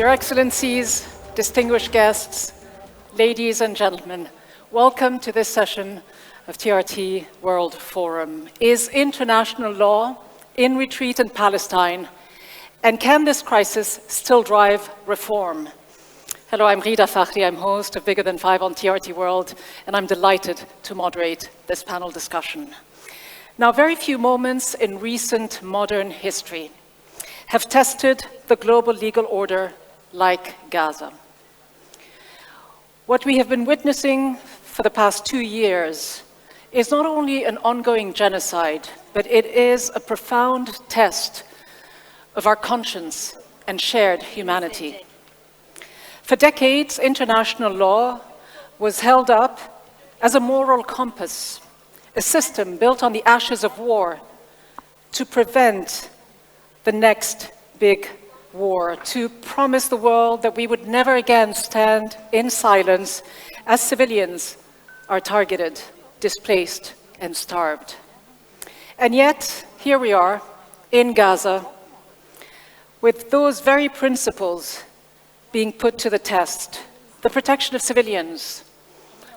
Your Excellencies, distinguished guests, ladies and gentlemen, welcome to this session of TRT World Forum. Is international law in retreat in Palestine, and can this crisis still drive reform? Hello, I'm Rida Fakhri, I'm host of Bigger Than Five on TRT World, and I'm delighted to moderate this panel discussion. Now, very few moments in recent modern history have tested the global legal order like Gaza. What we have been witnessing for the past 2 years is not only an ongoing genocide, but it is a profound test of our conscience and shared humanity. For decades, international law was held up as a moral compass, a system built on the ashes of war to prevent the next big war, to promise the world that we would never again stand in silence as civilians are targeted, displaced, and starved. And yet, here we are in Gaza, with those very principles being put to the test: the protection of civilians,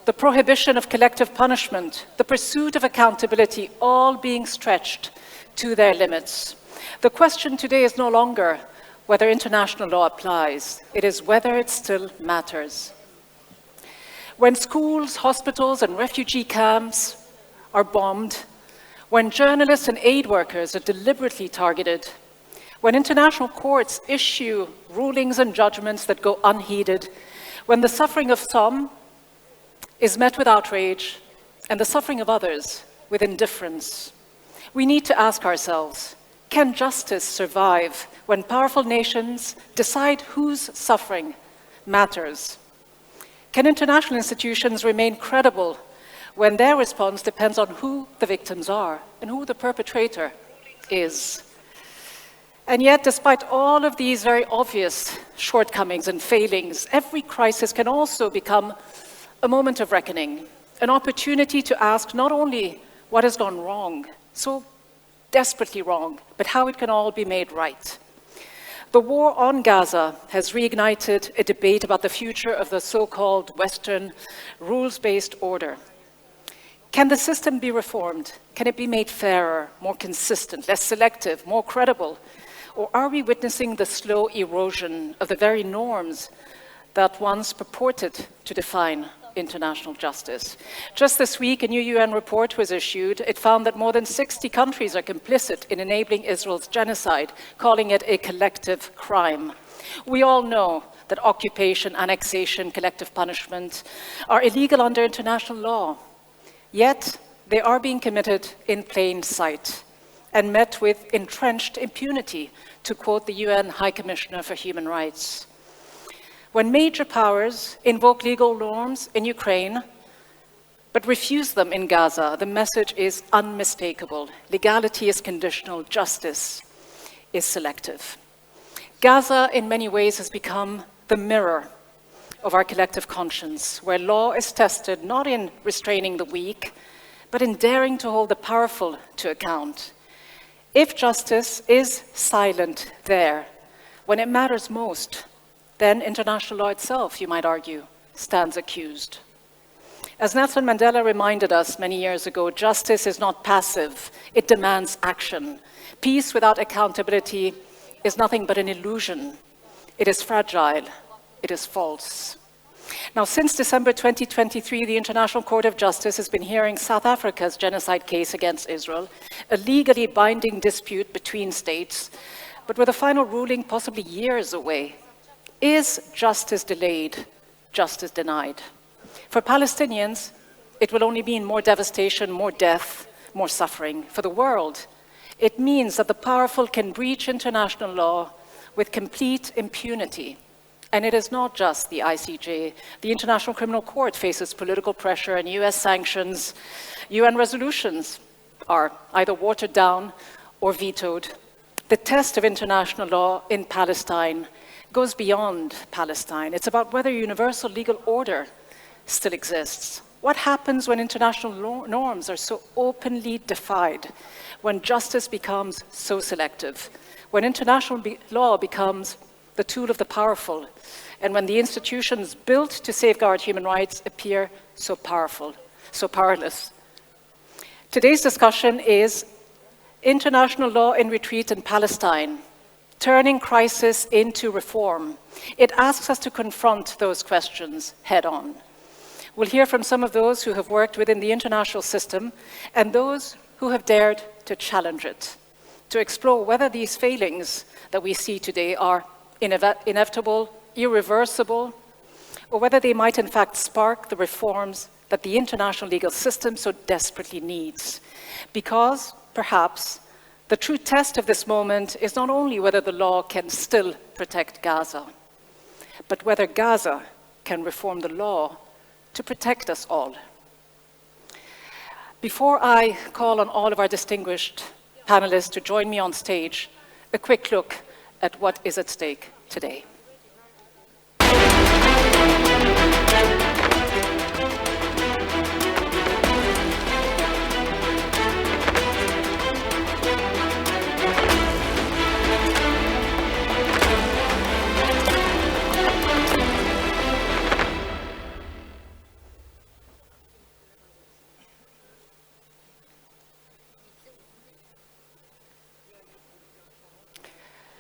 the prohibition of collective punishment, the pursuit of accountability, all being stretched to their limits. The question today is no longer whether international law applies, it is whether it still matters. When schools, hospitals, and refugee camps are bombed, when journalists and aid workers are deliberately targeted, when international courts issue rulings and judgments that go unheeded, when the suffering of some is met with outrage and the suffering of others with indifference, we need to ask ourselves, can justice survive when powerful nations decide whose suffering matters? Can international institutions remain credible when their response depends on who the victims are and who the perpetrator is? And yet, despite all of these very obvious shortcomings and failings, every crisis can also become a moment of reckoning, an opportunity to ask not only what has gone wrong, so desperately wrong, but how it can all be made right. The war on Gaza has reignited a debate about the future of the so-called Western rules-based order. Can the system be reformed? Can it be made fairer, more consistent, less selective, more credible? Or are we witnessing the slow erosion of the very norms that once purported to define international justice? Just this week, a new UN report was issued. It found that more than 60 countries are complicit in enabling Israel's genocide, calling it a collective crime. We all know that occupation, annexation, collective punishment are illegal under international law. Yet, they are being committed in plain sight and met with entrenched impunity, to quote the UN High Commissioner for Human Rights. When major powers invoke legal norms in Ukraine, but refuse them in Gaza, the message is unmistakable. Legality is conditional, justice is selective. Gaza, in many ways, has become the mirror of our collective conscience, where law is tested not in restraining the weak, but in daring to hold the powerful to account. If justice is silent there, when it matters most, then international law itself, you might argue, stands accused. As Nelson Mandela reminded us many years ago, justice is not passive, it demands action. Peace without accountability is nothing but an illusion. It is fragile, it is false. Now, since December 2023, the International Court of Justice has been hearing South Africa's genocide case against Israel, a legally binding dispute between states, but with a final ruling possibly years away. Is justice delayed, justice denied? For Palestinians, it will only mean more devastation, more death, more suffering. For the world, it means that the powerful can breach international law with complete impunity. And it is not just the ICJ. The International Criminal Court faces political pressure and US sanctions. UN resolutions are either watered down or vetoed. The test of international law in Palestine goes beyond Palestine. It's about whether universal legal order still exists. What happens when international norms are so openly defied, when justice becomes so selective, when international law becomes the tool of the powerful, and when the institutions built to safeguard human rights appear so powerful, so powerless. Today's discussion is international law in retreat in Palestine, turning crisis into reform. It asks us to confront those questions head on. We'll hear from some of those who have worked within the international system and those who have dared to challenge it, to explore whether these failings that we see today are inevitable, irreversible, or whether they might in fact spark the reforms that the international legal system so desperately needs. Because, perhaps, the true test of this moment is not only whether the law can still protect Gaza, but whether Gaza can reform the law to protect us all. Before I call on all of our distinguished panelists to join me on stage, a quick look at what is at stake today.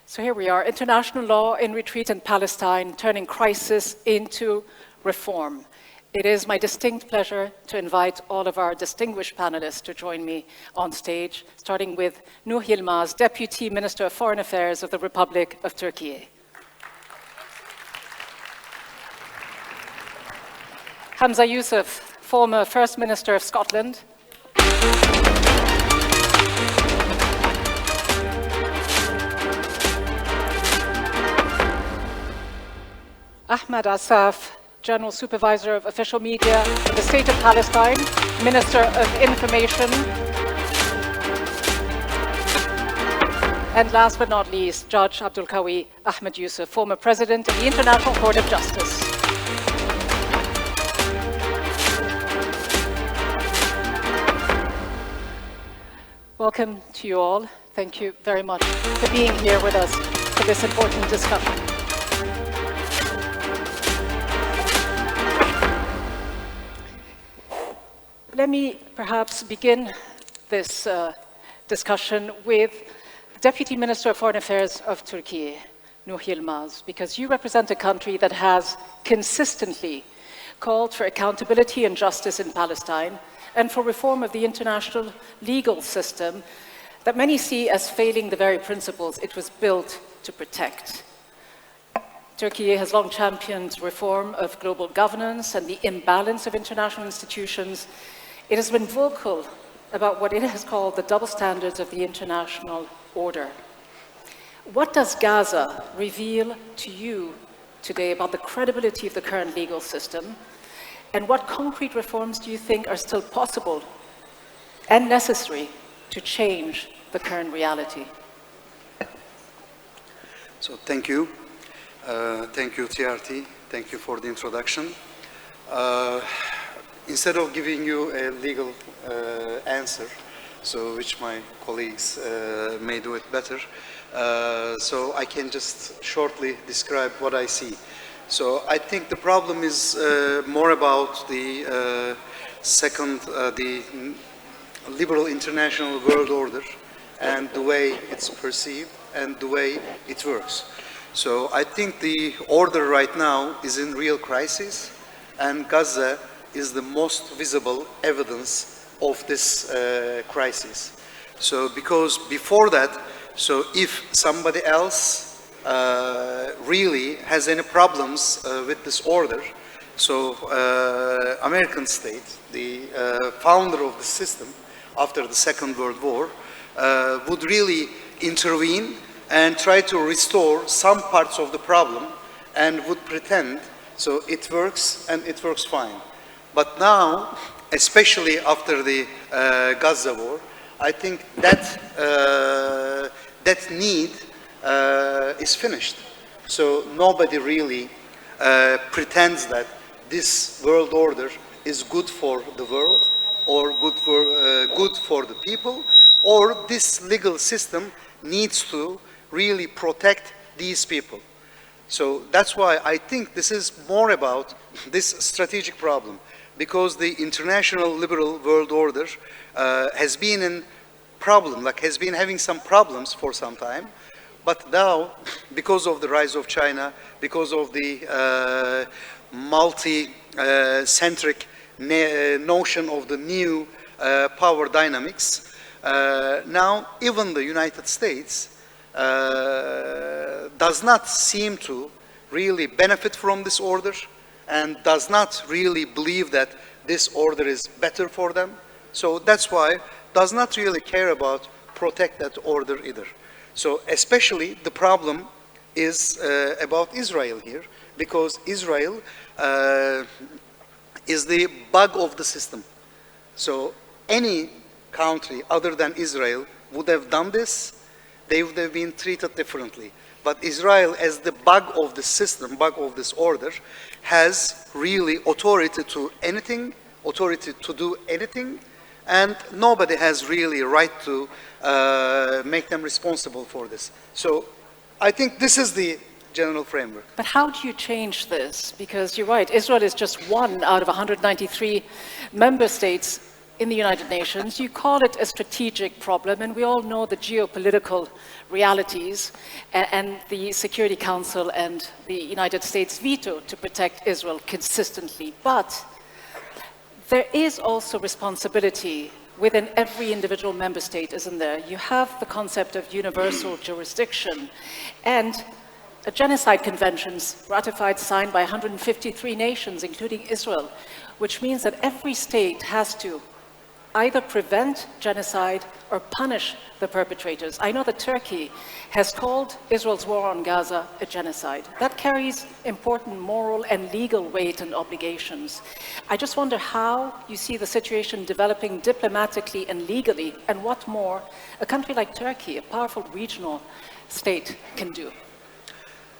So here we are, international law in retreat in Palestine, turning crisis into reform. It is my distinct pleasure to invite all of our distinguished panelists to join me on stage, starting with Nur Yilmaz, Deputy Minister of Foreign Affairs of the Republic of Türkiye. Hamza Yusuf, former First Minister of Scotland. Ahmad Assaf, General Supervisor of Official Media of the State of Palestine, Minister of Information. And last but not least, Judge Abdul Qawi Ahmed Yusuf, former President of the International Court of Justice. Welcome to you all. Thank you very much for being here with us for this important discussion. Let me perhaps begin this discussion with Deputy Minister of Foreign Affairs of Türkiye, Nur Yilmaz, because you represent a country that has consistently called for accountability and justice in Palestine and for reform of the international legal system that many see as failing the very principles it was built to protect. Türkiye has long championed reform of global governance and the imbalance of international institutions. It has been vocal about what it has called the double standards of the international order. What does Gaza reveal to you today about the credibility of the current legal system? And what concrete reforms do you think are still possible and necessary to change the current reality? So thank you. Thank you, TRT. Thank you for the introduction. Instead of giving you a legal answer, so which my colleagues may do it better, so I can just shortly describe what I see. So I think the problem is more about the the liberal international world order and the way it's perceived and the way it works. So I think the order right now is in real crisis, and Gaza is the most visible evidence of this crisis. So because before that, so if somebody else really has any problems with this order, so American state, the founder of the system after the Second World War, would really intervene and try to restore some parts of the problem and would pretend so it works and it works fine. But now, especially after the Gaza war, I think that that need is finished. So nobody really pretends that this world order is good for the world or good for the people, or this legal system needs to really protect these people. So that's why I think this is more about this strategic problem, because the international liberal world order has been in problem, like has been having some problems for some time. But now, because of the rise of China, because of the multi-centric notion of the new power dynamics, now even the United States does not seem to really benefit from this order and does not really believe that this order is better for them. So that's why does not really care about protect that order either. So especially the problem is about Israel here, because Israel is the bug of the system. So any country other than Israel would have done this, they would have been treated differently. But Israel, as the bug of the system, bug of this order, has really authority to anything, authority to do anything, and nobody has really right to make them responsible for this. So I think this is the general framework. But how do you change this? Because you're right, Israel is just one out of 193 member states in the United Nations. You call it a strategic problem, and we all know the geopolitical realities and the Security Council and the United States veto to protect Israel consistently. But there is also responsibility within every individual member state, isn't there? You have the concept of universal jurisdiction and a genocide convention ratified, signed by 153 nations, including Israel, which means that every state has to either prevent genocide or punish the perpetrators. I know that Turkey has called Israel's war on Gaza a genocide. That carries important moral and legal weight and obligations. I just wonder how you see the situation developing diplomatically and legally, and what more a country like Turkey, a powerful regional state, can do.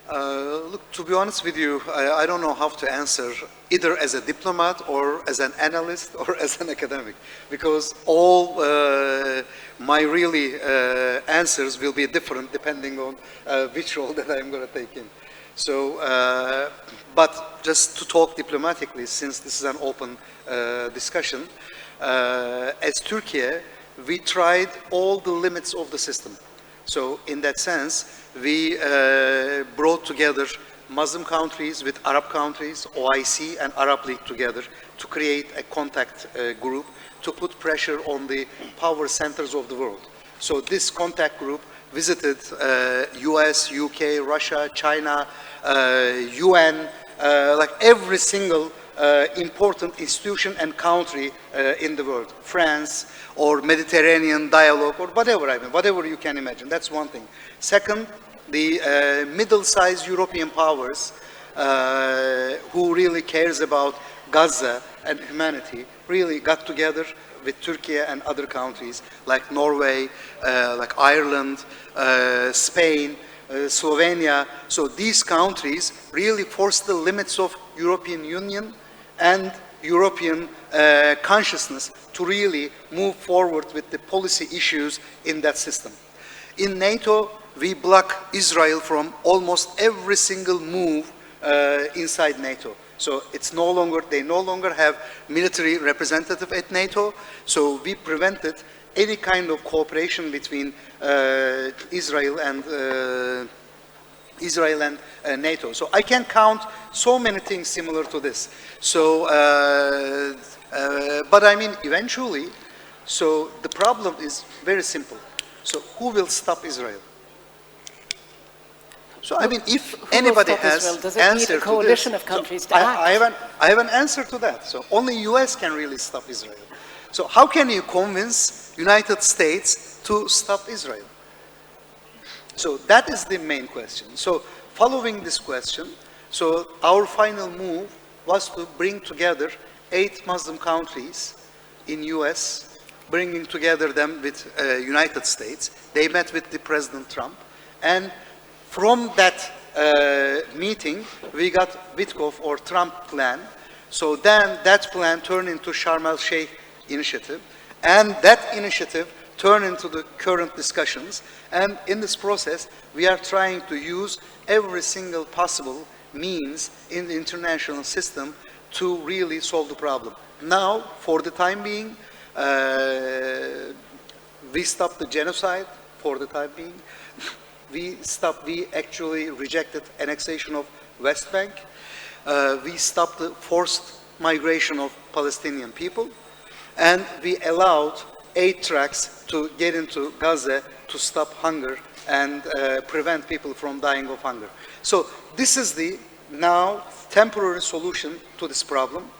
Look, to be honest with you, I don't know how to answer either as a diplomat or as an analyst or as an academic, because all my really answers will be different depending on which role that I'm going to take in. So, but just to talk diplomatically, since this is an open discussion, as Türkiye, we tried all the limits of the system. So in that sense, we brought together Muslim countries with Arab countries, OIC and Arab League together to create a contact group to put pressure on the power centers of the world. So this contact group visited US, UK, Russia, China, UN, like every single important institution and country in the world, France or Mediterranean dialogue or whatever, I mean, whatever you can imagine. That's one thing. Second, the middle-sized European powers who really cares about Gaza and humanity really got together with Türkiye and other countries like Norway, like Ireland, Spain, Slovenia. So these countries really forced the limits of European Union and European consciousness to really move forward with the policy issues in that system. In NATO, we block Israel from almost every single move inside NATO. So it's no longer, they no longer have military representative at NATO, so we prevented any kind of cooperation between Israel and NATO. So I can count so many things similar to this. So, but I mean, eventually, so the problem is very simple. So who will stop Israel? So I mean, if anybody has does it need a coalition of countries to act? I have an answer to that. So only US can really stop Israel. So how can you convince United States to stop Israel? So that is the main question. So following this question, so our final move was to bring together 8 Muslim countries in US, bringing together them with United States. They met with the President Trump, and from that meeting, we got Witkoff or Trump plan. So then that plan turned into Sharm el-Sheikh initiative, and that initiative turn into the current discussions. And in this process, we are trying to use every single possible means in the international system to really solve the problem. Now, for the time being, we stopped the genocide for the time being. We actually rejected annexation of West Bank. We stopped the forced migration of Palestinian people. And we allowed aid trucks to get into Gaza to stop hunger and prevent people from dying of hunger. So this is the now temporary solution to this problem.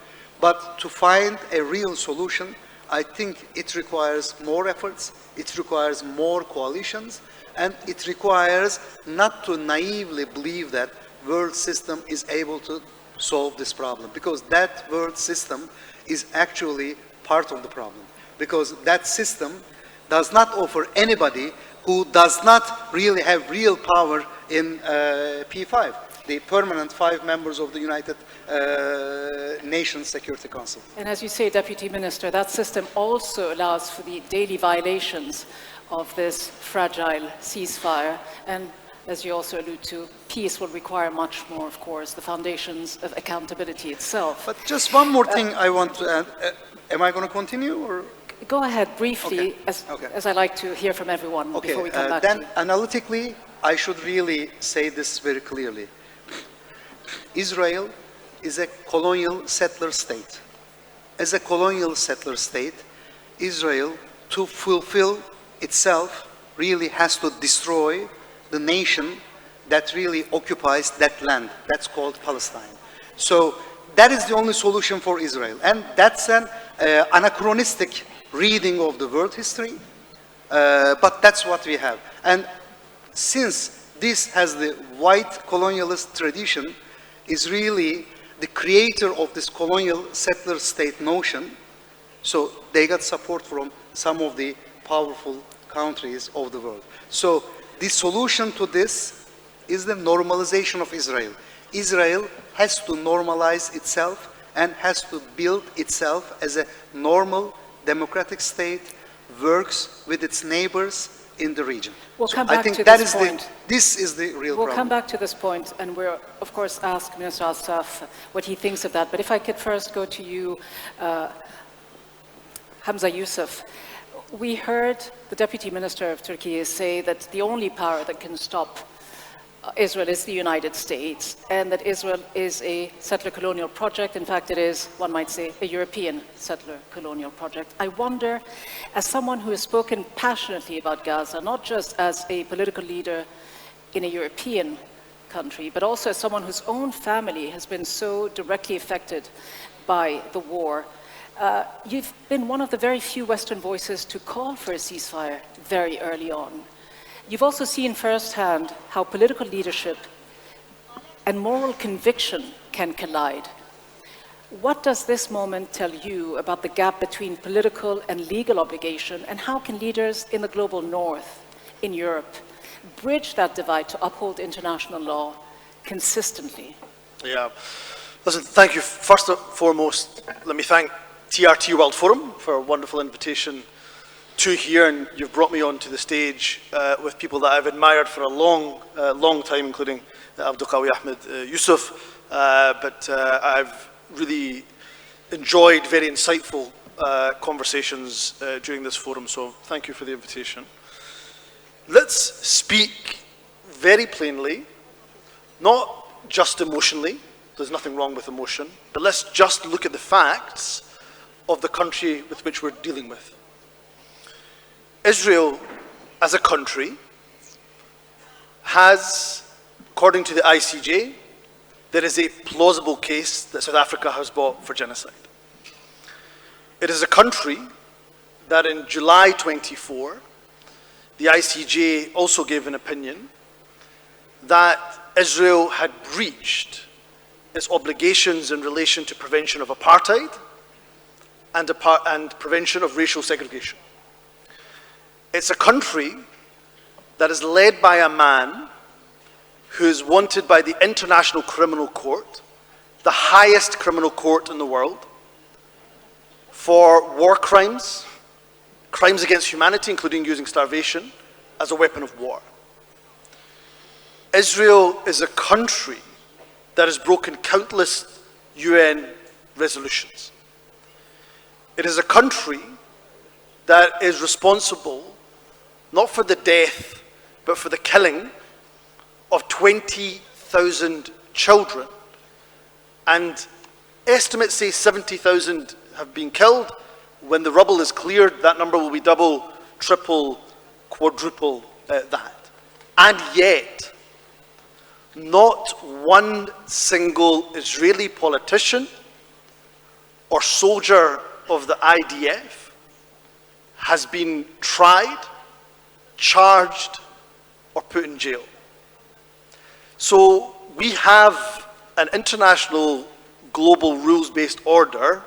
But to find a real solution, I think it requires more efforts, it requires more coalitions, and it requires not to naively believe that world system is able to solve this problem, because that world system is actually part of the problem, because that system does not offer anybody who does not really have real power in P5, the permanent 5 members of the United Nations Security Council. And as you say, Deputy Minister, that system also allows for the daily violations of this fragile ceasefire. And as you also allude to, peace will require much more, of course, the foundations of accountability itself. But just one more thing I want to add. Am I going to continue? Or? Go ahead briefly, Okay. as I like to hear from everyone before we come back then to you. Analytically, I should really say this very clearly. Israel is a colonial settler state. As a colonial settler state, Israel, to fulfill itself, really has to destroy the nation that really occupies that land. That's called Palestine. So that is the only solution for Israel. And that's an anachronistic reading of the world history, but that's what we have. And since this has the white colonialist tradition, is really the creator of this colonial settler state notion, so they got support from some of the powerful countries of the world. So the solution to this is the normalization of Israel. Israel has to normalize itself and has to build itself as a normal democratic state, works with its neighbors in the region. We'll So come I back think to that this is point. this is the real We'll problem. come back to this point, and we'll, of course, ask Minister Al-Saf what he thinks of that. But if I could first go to you, Hamza Yusuf. We heard the Deputy Minister of Türkiye say that the only power that can stop Israel is the United States, and that Israel is a settler colonial project. In fact, it is, one might say, a European settler colonial project. I wonder, as someone who has spoken passionately about Gaza, not just as a political leader in a European country, but also as someone whose own family has been so directly affected by the war, you've been one of the very few Western voices to call for a ceasefire very early on. You've also seen firsthand how political leadership and moral conviction can collide. What does this moment tell you about the gap between political and legal obligation, and how can leaders in the global north, in Europe, bridge that divide to uphold international law consistently? Yeah. Listen, thank you. First and foremost, let me thank TRT World Forum for a wonderful invitation to here, and you've brought me onto the stage with people that I've admired for a long time, including Abdul Ahmed Yusuf, but I've really enjoyed very insightful conversations during this forum, so thank you for the invitation. Let's speak very plainly, not just emotionally, there's nothing wrong with emotion, but let's just look at the facts of the country with which we're dealing with. Israel, as a country, has, according to the ICJ, there is a plausible case that South Africa has brought for genocide. It is a country that in July 24, the ICJ also gave an opinion that Israel had breached its obligations in relation to prevention of apartheid and prevention of racial segregation. It's a country that is led by a man who is wanted by the International Criminal Court, the highest criminal court in the world, for war crimes, crimes against humanity, including using starvation, as a weapon of war. Israel is a country that has broken countless UN resolutions. It is a country that is responsible not for the death, but for the killing of 20,000 children. And estimates say 70,000 have been killed. When the rubble is cleared, that number will be double, triple, quadruple that. And yet, not one single Israeli politician or soldier of the IDF has been tried, charged, or put in jail. So we have an international global rules-based order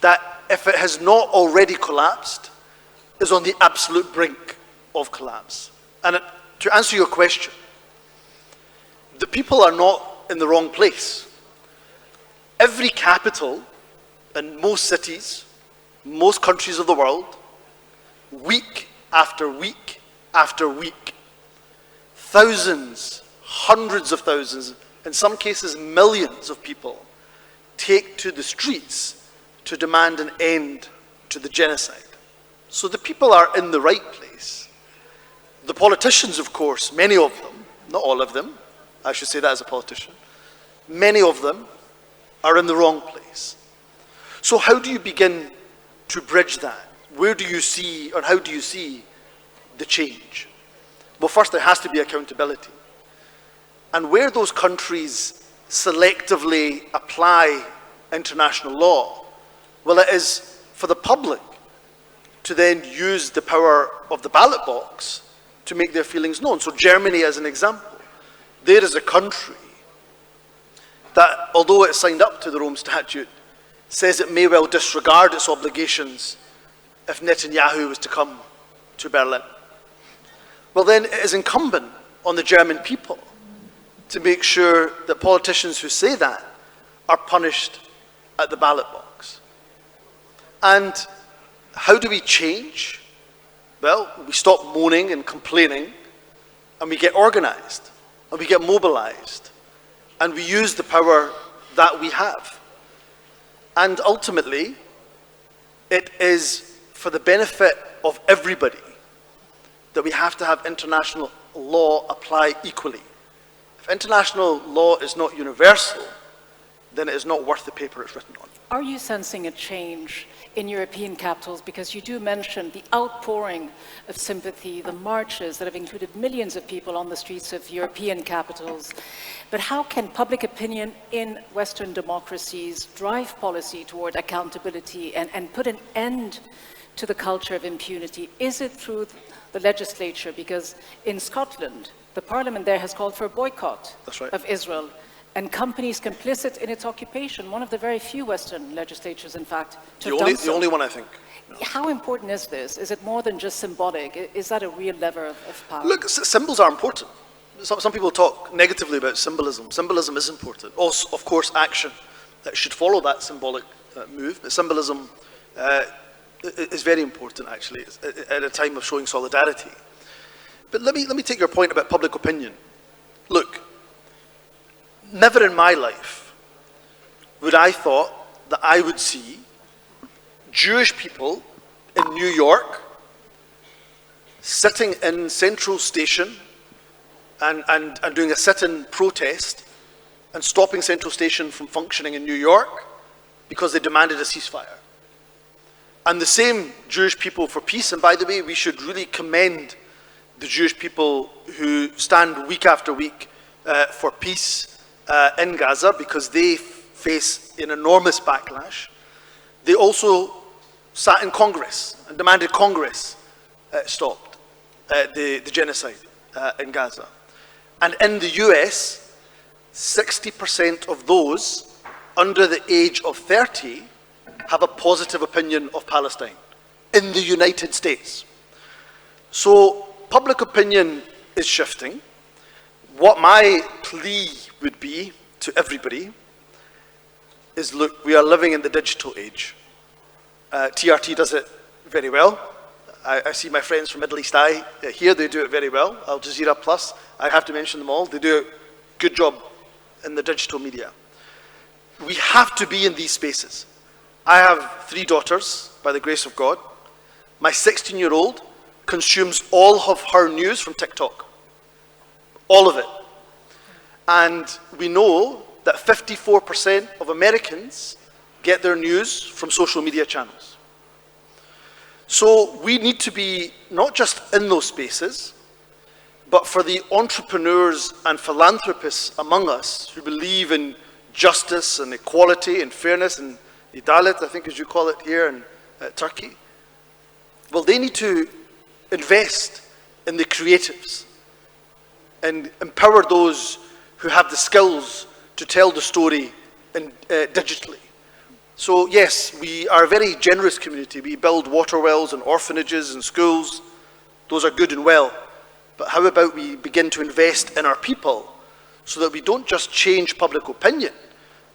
that, if it has not already collapsed, is on the absolute brink of collapse. And to answer your question, the people are not in the wrong place. Every capital in most cities, most countries of the world, week after week after week, thousands, hundreds of thousands, in some cases millions of people take to the streets to demand an end to the genocide. So the people are in the right place. The politicians, of course, many of them, not all of them, I should say that as a politician, many of them are in the wrong place. So how do you begin to bridge that? Where do you see, or how do you see the change? Well, first there has to be accountability. And where those countries selectively apply international law, well, it is for the public to then use the power of the ballot box to make their feelings known. So Germany, as an example, there is a country that, although it signed up to the Rome Statute, says it may well disregard its obligations if Netanyahu was to come to Berlin. Well, then it is incumbent on the German people to make sure that politicians who say that are punished at the ballot box. And how do we change? Well, we stop moaning and complaining, and we get organized, and we get mobilized, and we use the power that we have. And ultimately, it is for the benefit of everybody that we have to have international law apply equally. If international law is not universal, then it is not worth the paper it's written on. Are you sensing a change in European capitals? Because you do mention the outpouring of sympathy, the marches that have included millions of people on the streets of European capitals. But how can public opinion in Western democracies drive policy toward accountability and put an end to the culture of impunity? Is it through the legislature? Because in Scotland, the parliament there has called for a boycott of Israel, and companies complicit in its occupation, one of the very few Western legislatures, in fact, to have done so. The only one, I think. How important is this? Is it more than just symbolic? Is that a real lever of power? Look, symbols are important. Some people talk negatively about symbolism. Symbolism is important. Also, of course, action should follow that symbolic move, but symbolism is very important, actually, at a time of showing solidarity. But let me take your point about public opinion. Look, never in my life would I thought that I would see Jewish people in New York sitting in Central Station and doing a sit-in protest and stopping Central Station from functioning in New York because they demanded a ceasefire. And the same Jewish people for peace, and by the way, we should really commend the Jewish people who stand week after week for peace in Gaza, because they face an enormous backlash. They also sat in Congress and demanded Congress stopped the genocide in Gaza. And in the US, 60% of those under the age of 30 have a positive opinion of Palestine in the United States. So public opinion is shifting. What my plea would be to everybody is, look, we are living in the digital age. TRT does it very well. I see my friends from Middle East Eye here, they do it very well. Al Jazeera Plus, I have to mention them all. They do a good job in the digital media. We have to be in these spaces. I have 3 daughters, by the grace of God. My 16-year-old consumes all of her news from TikTok. All of it. And we know that 54% of Americans get their news from social media channels. So we need to be not just in those spaces, but for the entrepreneurs and philanthropists among us who believe in justice and equality and fairness and adalet, I think as you call it here in Turkey, well, they need to invest in the creatives and empower those who have the skills to tell the story digitally. So yes, we are a very generous community. We build water wells and orphanages and schools. Those are good and well. But how about we begin to invest in our people so that we don't just change public opinion,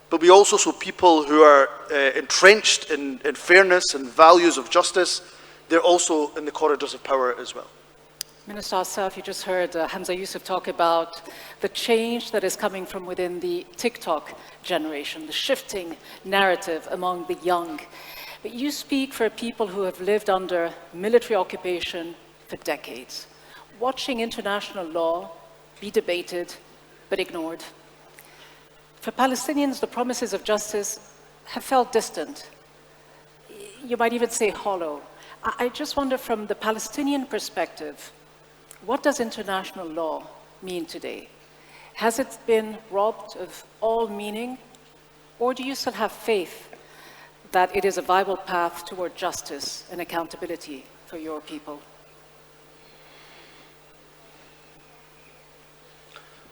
but we also show people who are entrenched in fairness and values of justice, they're also in the corridors of power as well. Minister Assert, you just heard Hamza Yusuf talk about the change that is coming from within the TikTok generation, the shifting narrative among the young. But you speak for people who have lived under military occupation for decades, watching international law be debated but ignored. For Palestinians, the promises of justice have felt distant. You might even say hollow. I just wonder, from the Palestinian perspective, what does international law mean today? Has it been robbed of all meaning? Or do you still have faith that it is a viable path toward justice and accountability for your people?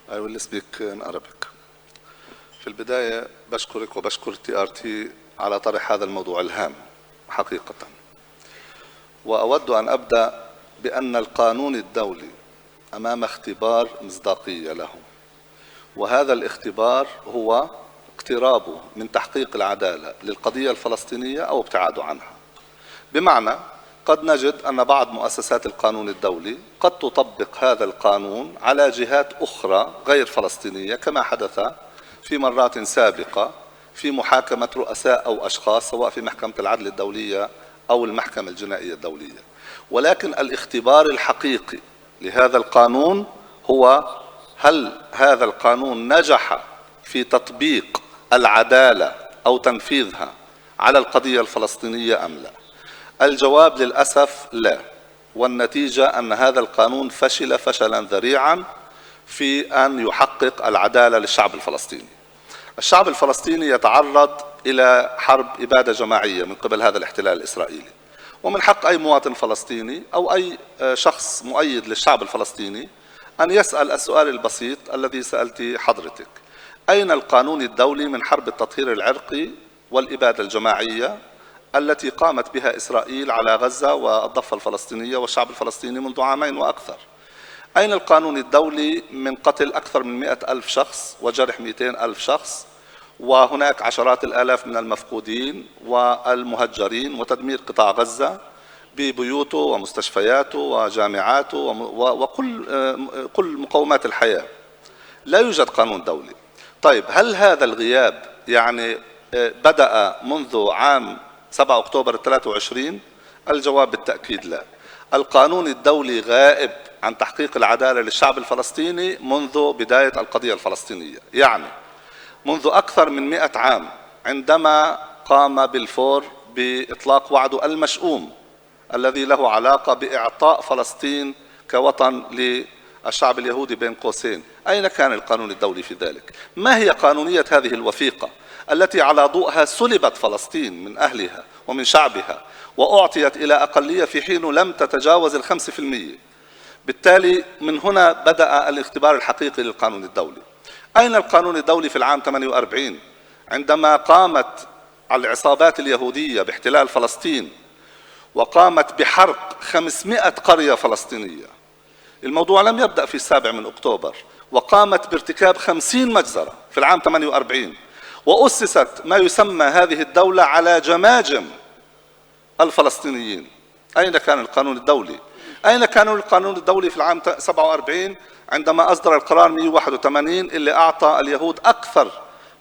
I will speak in Arabic. في البداية بشكرك وبشكر TRT على طرح هذا الموضوع الهام حقيقة. وأود أن أبدأ بأن القانون الدولي أمام اختبار مصداقية له، وهذا الاختبار هو اقترابه من تحقيق العدالة للقضية الفلسطينية أو ابتعاده عنها. بمعنى قد نجد أن بعض مؤسسات القانون الدولي قد تطبق هذا القانون على جهات أخرى غير فلسطينية، كما حدث في مرات سابقة في محاكمة رؤساء أو أشخاص سواء في محكمة العدل الدولية أو المحكمة الجنائية الدولية. ولكن الاختبار الحقيقي لهذا القانون هو هل هذا القانون نجح في تطبيق العدالة أو تنفيذها على القضية الفلسطينية أم لا؟ الجواب للأسف لا، والنتيجة أن هذا القانون فشل فشلا ذريعا في أن يحقق العدالة للشعب الفلسطيني. الشعب الفلسطيني يتعرض إلى حرب إبادة جماعية من قبل هذا الاحتلال الإسرائيلي، ومن حق أي مواطن فلسطيني أو أي شخص مؤيد للشعب الفلسطيني أن يسأل السؤال البسيط الذي سألتي حضرتك: أين القانون الدولي من حرب التطهير العرقي والإبادة الجماعية التي قامت بها إسرائيل على غزة والضفة الفلسطينية والشعب الفلسطيني منذ عامين وأكثر؟ أين القانون الدولي من قتل أكثر من 100,000 شخص وجرح 200,000 شخص، وهناك عشرات الآلاف من المفقودين والمهجرين، وتدمير قطاع غزة ببيوته ومستشفياته وجامعاته وكل مقومات الحياة؟ لا يوجد قانون دولي. طيب، هل هذا الغياب يعني بدأ منذ عام 7 أكتوبر 23؟ الجواب بالتأكيد لا. القانون الدولي غائب عن تحقيق العدالة للشعب الفلسطيني منذ بداية القضية الفلسطينية، يعني منذ أكثر من 100 عام، عندما قام بلفور بإطلاق وعده المشؤوم الذي له علاقة بإعطاء فلسطين كوطن للشعب اليهودي بين قوسين. أين كان القانون الدولي في ذلك؟ ما هي قانونية هذه الوثيقة التي على ضوءها سلبت فلسطين من أهلها ومن شعبها وأعطيت إلى أقلية في حين لم تتجاوز 5%؟ بالتالي من هنا بدأ الاختبار الحقيقي للقانون الدولي. أين القانون الدولي في العام 48 عندما قامت العصابات اليهودية باحتلال فلسطين وقامت بحرق 500 قرية فلسطينية؟ الموضوع لم يبدأ في 7 من أكتوبر، وقامت بارتكاب 50 مجزرة في العام 48، وأسست ما يسمى هذه الدولة على جماجم الفلسطينيين. أين كان القانون الدولي؟ أين كان القانون الدولي في العام 47 عندما أصدر القرار 181 اللي أعطى اليهود أكثر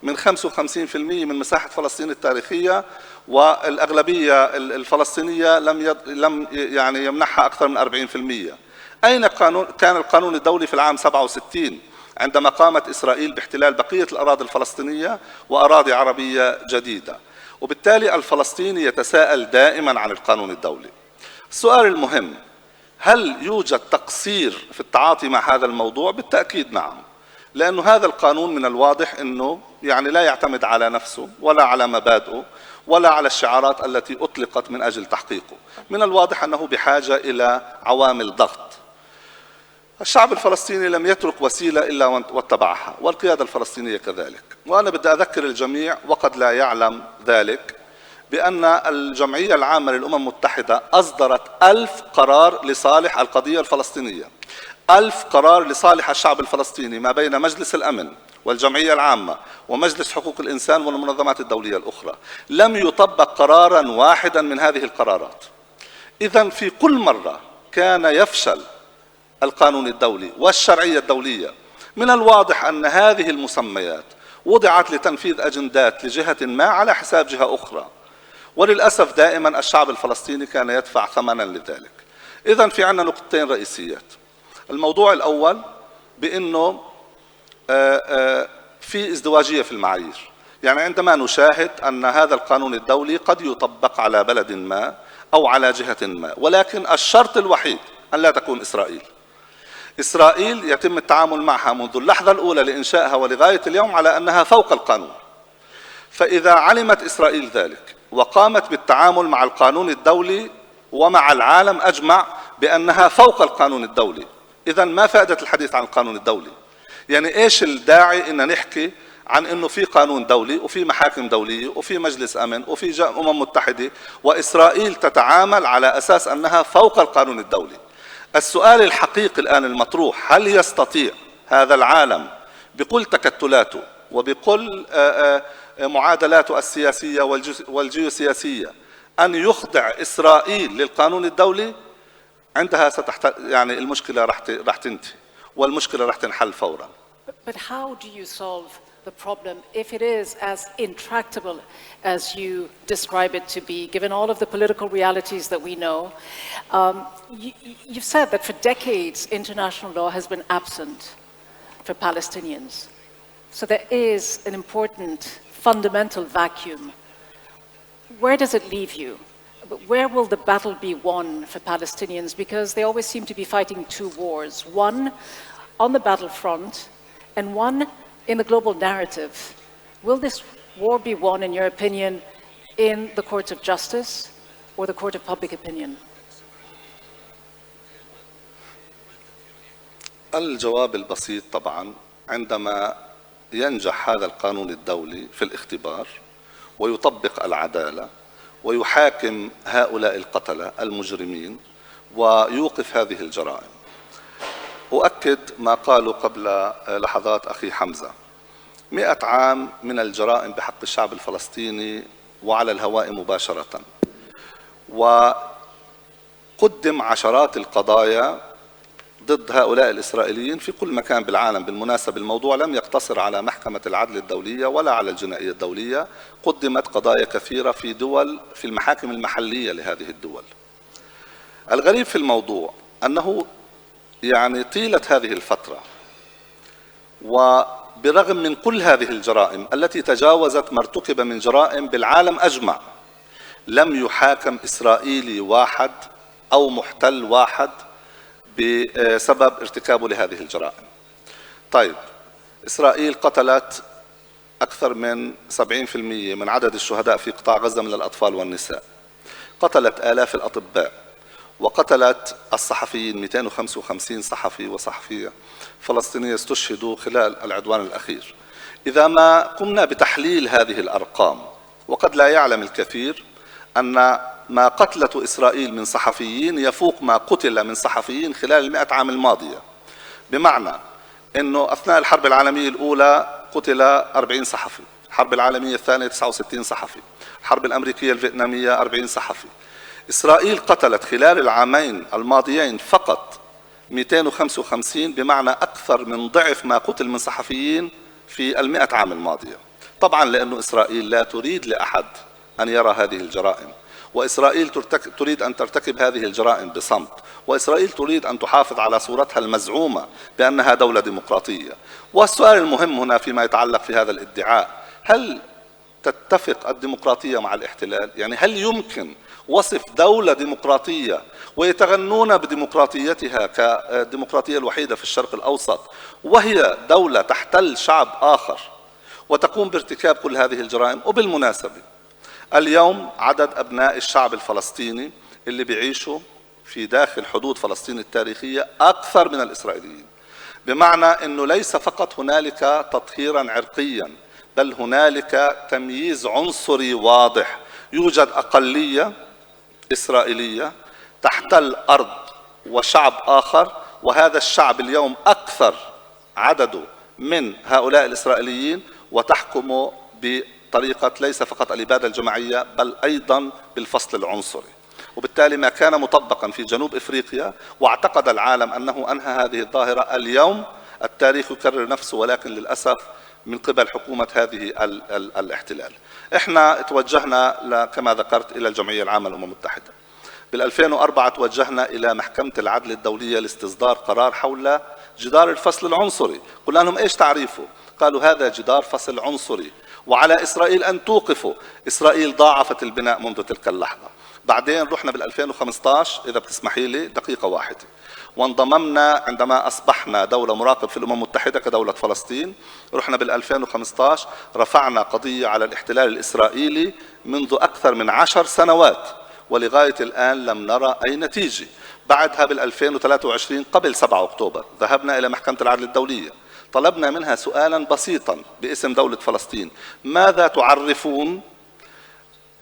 من 55% من مساحة فلسطين التاريخية، والأغلبية الفلسطينية لم يعني يمنحها أكثر من 40%. أين كان القانون الدولي في العام 67 عندما قامت إسرائيل باحتلال بقية الأراضي الفلسطينية وأراضي عربية جديدة؟ وبالتالي الفلسطيني يتساءل دائما عن القانون الدولي. السؤال المهم: هل يوجد تقصير في التعاطي مع هذا الموضوع؟ بالتأكيد نعم، لأن هذا القانون من الواضح أنه يعني لا يعتمد على نفسه ولا على مبادئه ولا على الشعارات التي أطلقت من أجل تحقيقه. من الواضح أنه بحاجة إلى عوامل ضغط. الشعب الفلسطيني لم يترك وسيلة إلا واتبعها، والقيادة الفلسطينية كذلك. وأنا بدي أذكر الجميع وقد لا يعلم ذلك بأن الجمعية العامة للأمم المتحدة أصدرت 1000 قرار لصالح القضية الفلسطينية، 1000 قرار لصالح الشعب الفلسطيني ما بين مجلس الأمن والجمعية العامة ومجلس حقوق الإنسان والمنظمات الدولية الأخرى. لم يطبق قرارا واحدا من هذه القرارات. إذن في كل مرة كان يفشل القانون الدولي والشرعية الدولية. من الواضح أن هذه المسميات وضعت لتنفيذ أجندات لجهة ما على حساب جهة أخرى، وللأسف دائما الشعب الفلسطيني كان يدفع ثمنا لذلك. إذن في عندنا نقطتين رئيسيات. الموضوع الأول بأنه في ازدواجية في المعايير، يعني عندما نشاهد أن هذا القانون الدولي قد يطبق على بلد ما أو على جهة ما، ولكن الشرط الوحيد أن لا تكون إسرائيل. إسرائيل يتم التعامل معها منذ اللحظة الأولى لإنشائها ولغاية اليوم على أنها فوق القانون. فإذا علمت إسرائيل ذلك وقامت بالتعامل مع القانون الدولي ومع العالم أجمع بأنها فوق القانون الدولي، إذن ما فائدة الحديث عن القانون الدولي؟ يعني إيش الداعي إن نحكي عن إنه في قانون دولي وفي محاكم دولية وفي مجلس أمن وفي أمم متحدة وإسرائيل تتعامل على أساس أنها فوق القانون الدولي؟ السؤال الحقيقي الآن المطروح: هل يستطيع هذا العالم بكل تكتلاته وبكل معادلاته السياسية والجيوسياسية أن يخضع إسرائيل للقانون الدولي؟ عندها يعني المشكلة راح تنتهي والمشكلة راح تنحل فورا. But how do you solve the problem if it is as intractable as you describe it to be, given all of the political realities that we know? You've said that for decades international law has been absent for Palestinians. So there is an important fundamental vacuum. Where does it leave you? Where will the battle be won for Palestinians? Because they always seem to be fighting two wars, one on the battlefront and one in the global narrative. Will this war be won, in your opinion, in the courts of justice or the court of public opinion? الجواب البسيط طبعا: عندما ينجح هذا القانون الدولي في الاختبار ويطبق العدالة ويحاكم هؤلاء القتلة المجرمين ويوقف هذه الجرائم. أؤكد ما قالوا قبل لحظات أخي حمزة: 100 عام من الجرائم بحق الشعب الفلسطيني وعلى الهواء مباشرة، وقدم عشرات القضايا ضد هؤلاء الإسرائيليين في كل مكان بالعالم. بالمناسبة الموضوع لم يقتصر على محكمة العدل الدولية ولا على الجنائية الدولية، قدمت قضايا كثيرة في دول في المحاكم المحلية لهذه الدول. الغريب في الموضوع أنه يعني طيلة هذه الفترة وبرغم من كل هذه الجرائم التي تجاوزت ما ارتكب من جرائم بالعالم أجمع، لم يحاكم إسرائيلي واحد أو محتل واحد بسبب ارتكابه لهذه الجرائم. طيب، إسرائيل قتلت أكثر من 70% من عدد الشهداء في قطاع غزة من الأطفال والنساء، قتلت آلاف الأطباء، وقتلت الصحفيين. 255 صحفي وصحفية فلسطينية استشهدوا خلال العدوان الأخير. إذا ما قمنا بتحليل هذه الأرقام، وقد لا يعلم الكثير أن ما قتلته إسرائيل من صحفيين يفوق ما قتل من صحفيين خلال 100 عام الماضية. بمعنى أنه أثناء الحرب العالمية الأولى قتل 40 صحفي، الحرب العالمية الثانية 69 صحفي، الحرب الأمريكية الفيتنامية 40 صحفي. إسرائيل قتلت خلال العامين الماضيين فقط 255، بمعنى أكثر من ضعف ما قتل من صحفيين في 100 عام الماضية. طبعا لأن إسرائيل لا تريد لأحد أن يرى هذه الجرائم، وإسرائيل تريد أن ترتكب هذه الجرائم بصمت، وإسرائيل تريد أن تحافظ على صورتها المزعومة بأنها دولة ديمقراطية. والسؤال المهم هنا فيما يتعلق في هذا الادعاء، هل تتفق الديمقراطية مع الاحتلال؟ يعني هل يمكن وصف دولة ديمقراطية ويتغنون بديمقراطيتها كالديمقراطية الوحيدة في الشرق الأوسط وهي دولة تحتل شعب آخر وتقوم بارتكاب كل هذه الجرائم؟ وبالمناسبة اليوم عدد أبناء الشعب الفلسطيني اللي بيعيشوا في داخل حدود فلسطين التاريخية أكثر من الإسرائيليين، بمعنى أنه ليس فقط هنالك تطهيرا عرقيا، بل هنالك تمييز عنصري واضح. يوجد أقلية إسرائيلية تحتل أرض وشعب آخر، وهذا الشعب اليوم أكثر عدده من هؤلاء الإسرائيليين، وتحكم بطريقة ليس فقط الإبادة الجماعية بل أيضا بالفصل العنصري. وبالتالي ما كان مطبقا في جنوب إفريقيا واعتقد العالم أنه أنهى هذه الظاهرة، اليوم التاريخ يكرر نفسه، ولكن للأسف من قبل حكومة هذه الاحتلال. احنا توجهنا كما ذكرت إلى الجمعية العامة للأمم المتحدة. بال2004 توجهنا إلى محكمة العدل الدولية لاستصدار قرار حول جدار الفصل العنصري. قلنا لهم إيش تعريفه؟ قالوا هذا جدار فصل عنصري وعلى إسرائيل أن توقفه. إسرائيل ضاعفت البناء منذ تلك اللحظة. بعدين رحنا بال2015 إذا بتسمحي لي دقيقة واحدة، وانضممنا عندما أصبحنا دولة مراقب في الأمم المتحدة كدولة فلسطين. رحنا بال2015 رفعنا قضية على الاحتلال الإسرائيلي منذ أكثر من 10 سنوات، ولغاية الآن لم نرى أي نتيجة. بعدها بال2023 قبل 7 أكتوبر ذهبنا إلى محكمة العدل الدولية، طلبنا منها سؤالا بسيطا باسم دولة فلسطين: ماذا تعرفون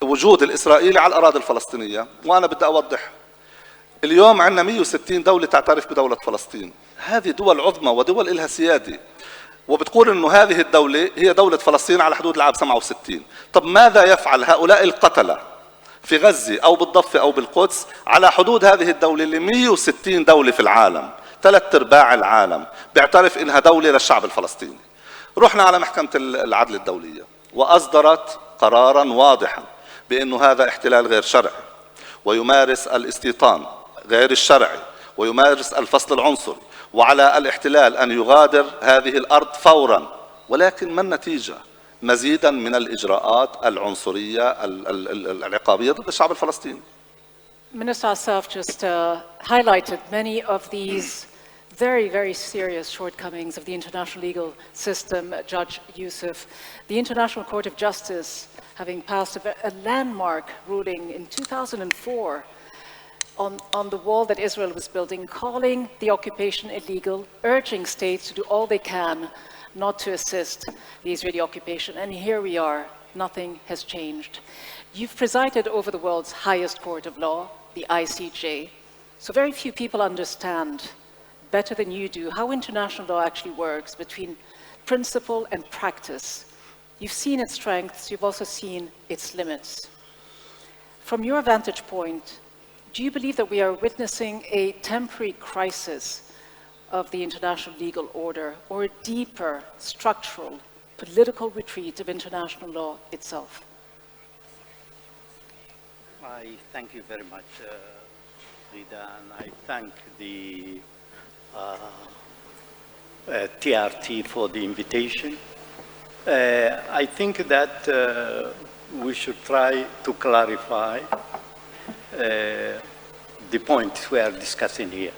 وجود الإسرائيلي على الأراضي الفلسطينية؟ وأنا بدي أوضح، اليوم عندنا 160 دولة تعترف بدولة فلسطين، هذه دول عظمى ودول إلها سيادة، وبتقول إنه هذه الدولة هي دولة فلسطين على حدود العام 67. طب ماذا يفعل هؤلاء القتلة في غزة أو بالضفة أو بالقدس على حدود هذه الدولة اللي 160 دولة في العالم، 3/4 العالم بيعترف إنها دولة للشعب الفلسطيني؟ رحنا على محكمة العدل الدولية وأصدرت قرارا واضحا بأنه هذا احتلال غير شرعي، ويمارس الاستيطان غير الشرعي، ويمارس الفصل العنصري، وعلى الاحتلال أن يغادر هذه الأرض فورا. ولكن ما النتيجة؟ مزيدا من الإجراءات العنصرية العقابية ضد الشعب الفلسطيني. Minister Assert just highlighted many of these very, very serious shortcomings of the international legal system. Judge Youssef, the International Court of Justice, having passed a landmark ruling in 2004 on the wall that Israel was building, calling the occupation illegal, urging states to do all they can not to assist the Israeli occupation. And here we are, nothing has changed. You've presided over the world's highest court of law, the ICJ. So very few people understand better than you do how international law actually works between principle and practice. You've seen its strengths, you've also seen its limits. From your vantage point, do you believe that we are witnessing a temporary crisis of the international legal order, or a deeper structural political retreat of international law itself? I thank you very much, Rida, and I thank the TRT for the invitation. I think that we should try to clarify the points we are discussing here,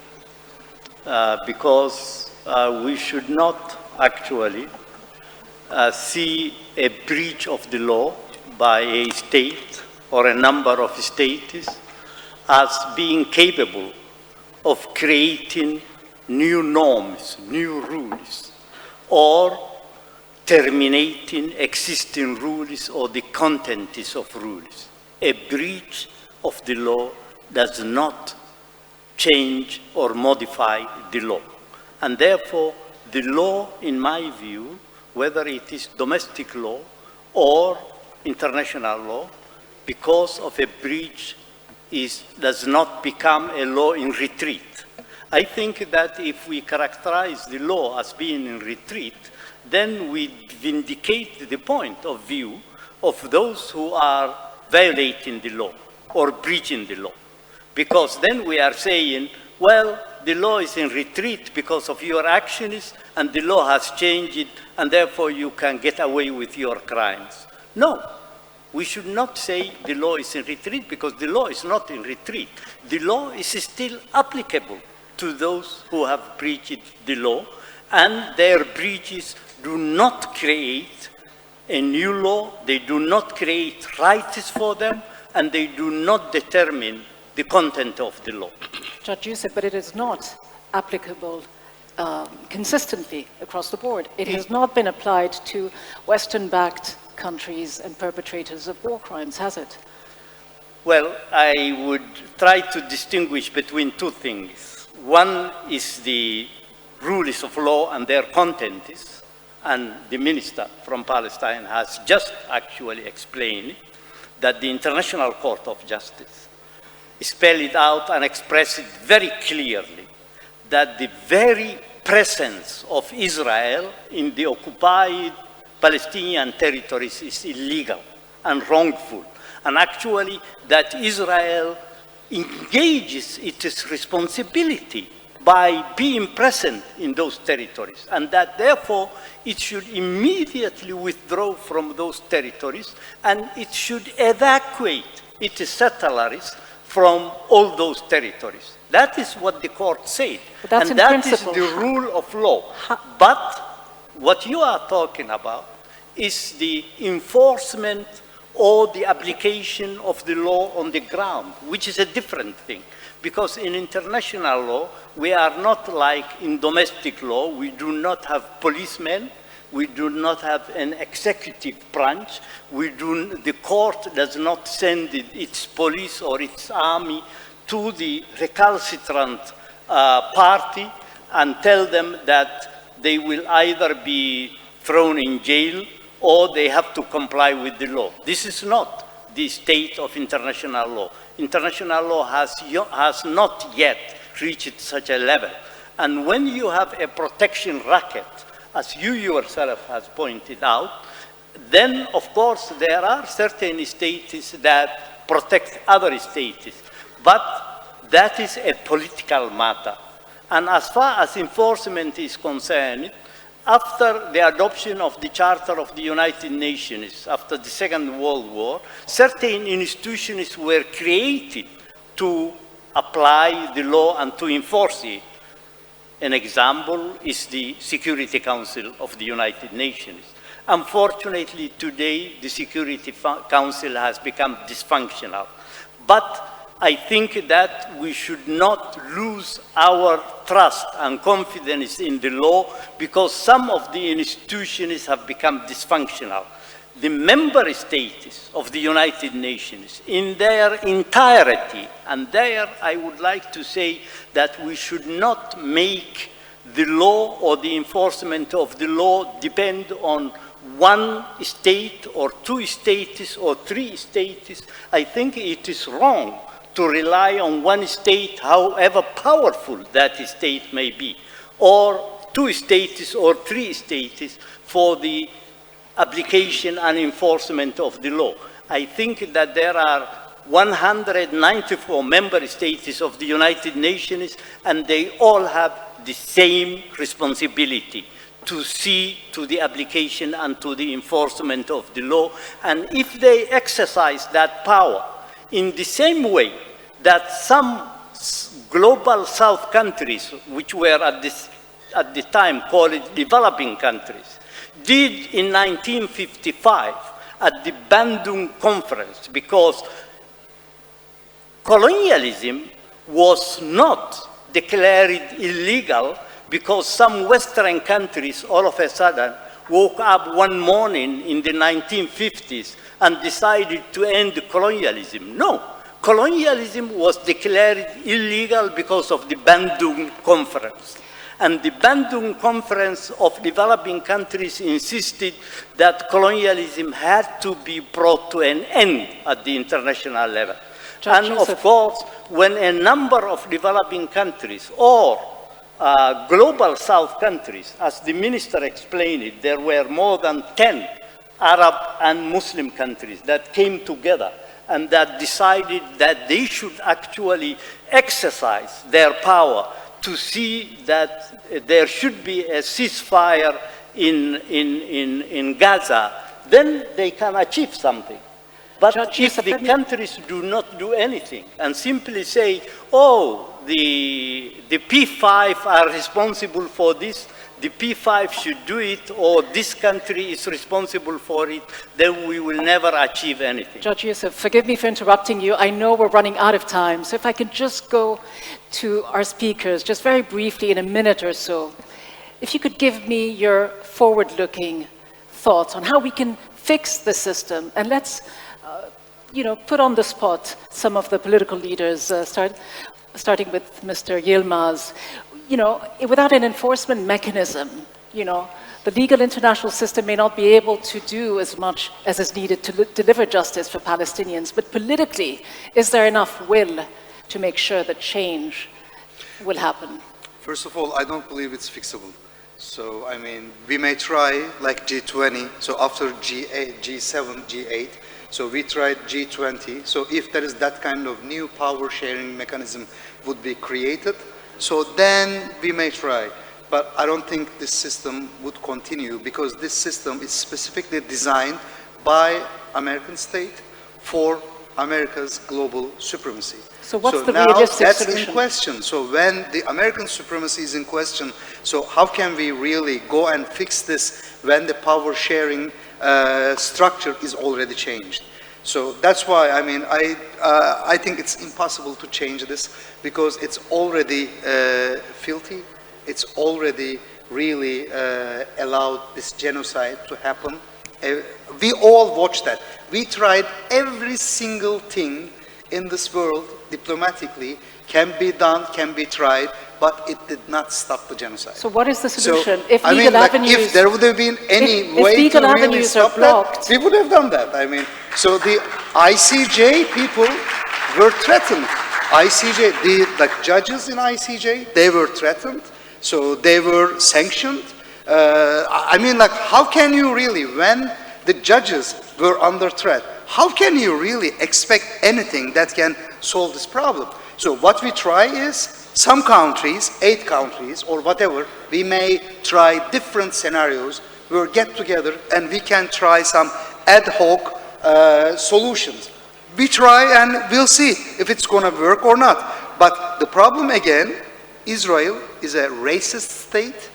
because we should not actually see a breach of the law by a state or a number of states as being capable of creating new norms, new rules, or terminating existing rules or the contents of rules. A breach of the law does not change or modify the law. And therefore, the law, in my view, whether it is domestic law or international law, because of a breach does not become a law in retreat. I think that if we characterize the law as being in retreat, then we vindicate the point of view of those who are violating the law or breaching the law. Because then we are saying, well, the law is in retreat because of your actions, and the law has changed, and therefore you can get away with your crimes. No, we should not say the law is in retreat, because the law is not in retreat. The law is still applicable to those who have breached the law, and their breaches do not create a new law, they do not create rights for them, and they do not determine the content of the law. Judge Youssef, but it is not applicable consistently across the board. It has not been applied to Western-backed countries and perpetrators of war crimes, has it? Well, I would try to distinguish between two things. One is the rules of law and their contents, and the minister from Palestine has just actually explained that the International Court of Justice spelled it out and expressed it very clearly that the very presence of Israel in the occupied Palestinian territories is illegal and wrongful, and actually that Israel engages its responsibility by being present in those territories, and that therefore it should immediately withdraw from those territories, and it should evacuate its settlers from all those territories. That is what the court said, and that is the rule of law. But what you are talking about is the enforcement or the application of the law on the ground, which is a different thing. Because in international law, we are not like in domestic law. We do not have policemen. We do not have an executive branch. The court does not send its police or its army to the recalcitrant party and tell them that they will either be thrown in jail or they have to comply with the law. This is not the state of international law. International law has not yet reached such a level. And when you have a protection racket, as you yourself has pointed out, then of course there are certain states that protect other states. But that is a political matter. And as far as enforcement is concerned, after the adoption of the Charter of the United Nations, after the Second World War, certain institutions were created to apply the law and to enforce it. An example is the Security Council of the United Nations. Unfortunately, today, the Security Council has become dysfunctional. But I think that we should not lose our trust and confidence in the law because some of the institutions have become dysfunctional. The member states of the United Nations in their entirety, and there I would like to say that we should not make the law or the enforcement of the law depend on one state or two states or three states. I think it is wrong to rely on one state, however powerful that state may be, or two states or three states for the application and enforcement of the law. I think that there are 194 member states of the United Nations, and they all have the same responsibility to see to the application and to the enforcement of the law. And if they exercise that power in the same way that some global South countries, which were at the time called developing countries, did in 1955 at the Bandung Conference, because colonialism was not declared illegal because some Western countries all of a sudden woke up one morning in the 1950s and decided to end colonialism. No, colonialism was declared illegal because of the Bandung Conference. And the Bandung Conference of developing countries insisted that colonialism had to be brought to an end at the international level. Judge And Yusuf. of course, when a number of developing countries or global South countries, as the minister explained it, there were more than 10 Arab and Muslim countries that came together and that decided that they should actually exercise their power to see that there should be a ceasefire in Gaza, then they can achieve something. But Judge if Yusuf, the countries do not do anything and simply say, oh, the P5 are responsible for this, the P5 should do it, or this country is responsible for it, then we will never achieve anything. Judge Yusuf, forgive me for interrupting you. I know we're running out of time, so if I could just go to our speakers, just very briefly in a minute or so. If you could give me your forward-looking thoughts on how we can fix the system, and let's put on the spot some of the political leaders, starting with Mr. Yilmaz. Without an enforcement mechanism, the legal international system may not be able to do as much as is needed to deliver justice for Palestinians. But politically, is there enough will to make sure that change will happen? First of all, I don't believe it's fixable. So, I mean, we may try like G20, so after G8, G7, G8, so we tried G20. So if there is that kind of new power sharing mechanism would be created, so then we may try. But I don't think this system would continue because this system is specifically designed by American state for America's global supremacy. So what's the now realistic that's solution? in question. So when the American supremacy is in question, so how can we really go and fix this when the power sharing structure is already changed? So that's why, I mean, I think it's impossible to change this because it's already filthy. It's already really allowed this genocide to happen. We all watched that. We tried every single thing in this world diplomatically can be done, can be tried, but it did not stop the genocide. So what is the solution? So, if I legal mean, like, avenues, if there would have been any if way legal to really avenues stop are blocked, that, we would have done that. I mean, so the ICJ people were threatened. ICJ, the judges in ICJ, they were threatened. So they were sanctioned. I mean, like, how can you really, when the judges were under threat, how can you really expect anything that can solve this problem? So what we try is, some countries, 8 countries or whatever, we may try different scenarios. We'll get together and we can try some ad hoc solutions. We try and we'll see if it's going to work or not. But the problem again, Israel is a racist state.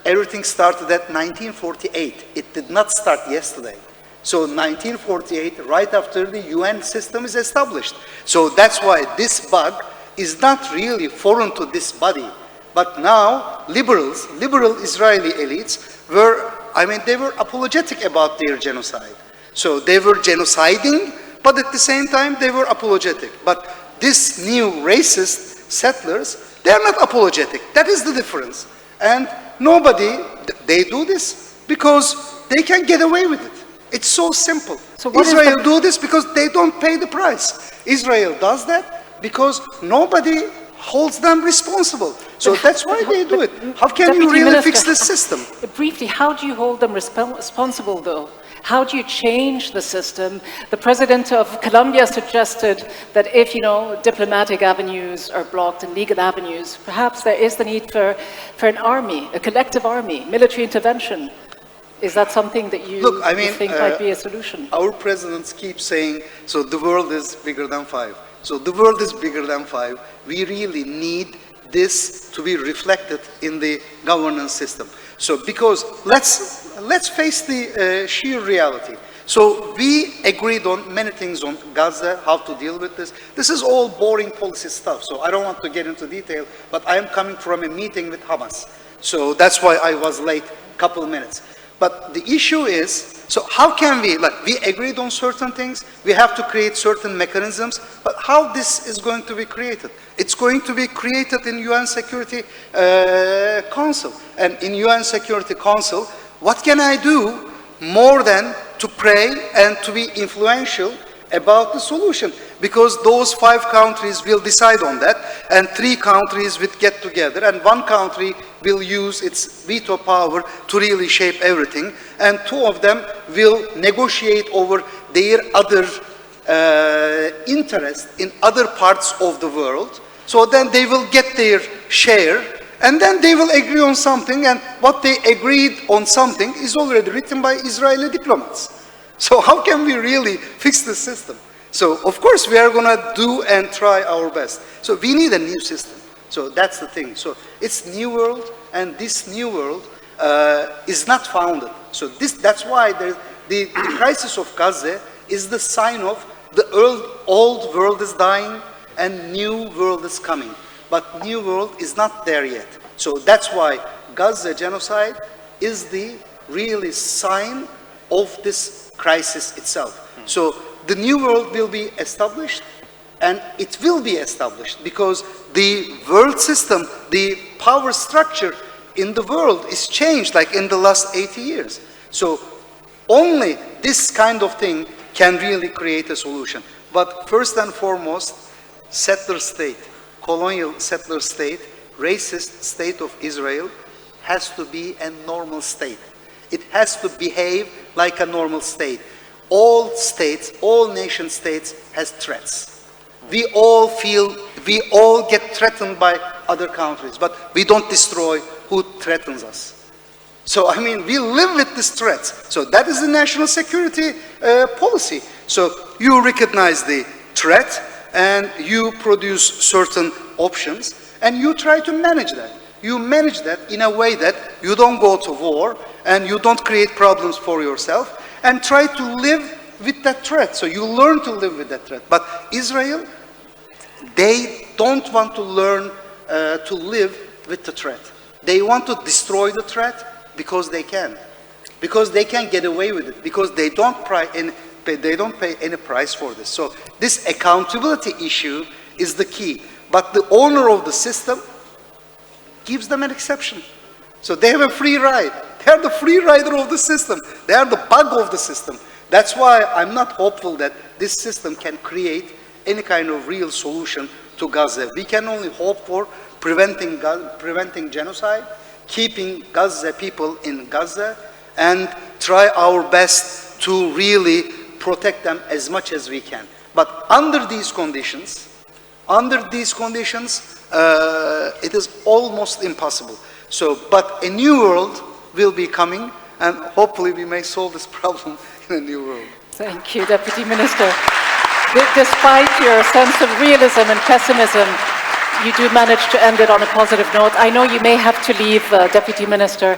Everything started at 1948. It did not start yesterday. So 1948, right after the UN system is established. So that's why this bug is not really foreign to this body. But now, liberal Israeli elites were, I mean, they were apologetic about their genocide. So they were genociding, but at the same time, they were apologetic. But this new racist settlers, they are not apologetic. That is the difference. And nobody, they do this because they can get away with it. It's so simple. So Israel do this because they don't pay the price. Israel does that because nobody holds them responsible. So that's why they do it. How can you really fix this system? Briefly, how do you hold them responsible, though? How do you change the system? The president of Colombia suggested that if, diplomatic avenues are blocked and legal avenues, perhaps there is the need for an army, a collective army, military intervention. Is that something that you think might be a solution? Our presidents keep saying, so the world is bigger than 5. So the world is bigger than 5. We really need this to be reflected in the governance system. So because let's face the sheer reality. So we agreed on many things on Gaza, how to deal with this. This is all boring policy stuff. So I don't want to get into detail, but I am coming from a meeting with Hamas. So that's why I was late a couple of minutes. But the issue is, so how can we agreed on certain things, we have to create certain mechanisms, but how this is going to be created? It's going to be created in UN Security Council. And in UN Security Council, what can I do more than to pray and to be influential about the solution? because those 5 countries will decide on that, and 3 countries will get together, and 1 country will use its veto power to really shape everything, and 2 of them will negotiate over their other interest in other parts of the world. So then they will get their share, and then they will agree on something, and what they agreed on something is already written by Israeli diplomats. So how can we really fix the system? So of course we are going to do and try our best. So we need a new system. So that's the thing. So it's new world, and this new world is not founded. So that's why the crisis of Gaza is the sign of the old world is dying and new world is coming. But new world is not there yet. So that's why Gaza genocide is the really sign of this crisis itself. So the new world will be established, and it will be established because the world system, the power structure in the world is changed like in the last 80 years. So only this kind of thing can really create a solution. But first and foremost, settler state, colonial settler state, racist state of Israel has to be a normal state. It has to behave like a normal state. All states, all nation states has threats. We all get threatened by other countries, but we don't destroy who threatens us. So, I mean, we live with these threats. So that is the national security policy. So you recognize the threat, and you produce certain options, and you try to manage that. You manage that in a way that you don't go to war, and you don't create problems for yourself, and try to live with that threat. So you learn to live with that threat. But Israel, they don't want to learn to live with the threat. They want to destroy the threat because they can. Because they can get away with it. Because they don't pay any price for this. So this accountability issue is the key. But the owner of the system gives them an exception. So they have a free ride. They are the free rider of the system. They are the bug of the system. That's why I'm not hopeful that this system can create any kind of real solution to Gaza. We can only hope for preventing genocide, keeping Gaza people in Gaza, and try our best to really protect them as much as we can. But under these conditions, it is almost impossible. So, but a new world will be coming, and hopefully we may solve this problem in a new world. Thank you, Deputy Minister. Despite your sense of realism and pessimism, you do manage to end it on a positive note. I know you may have to leave, Deputy Minister.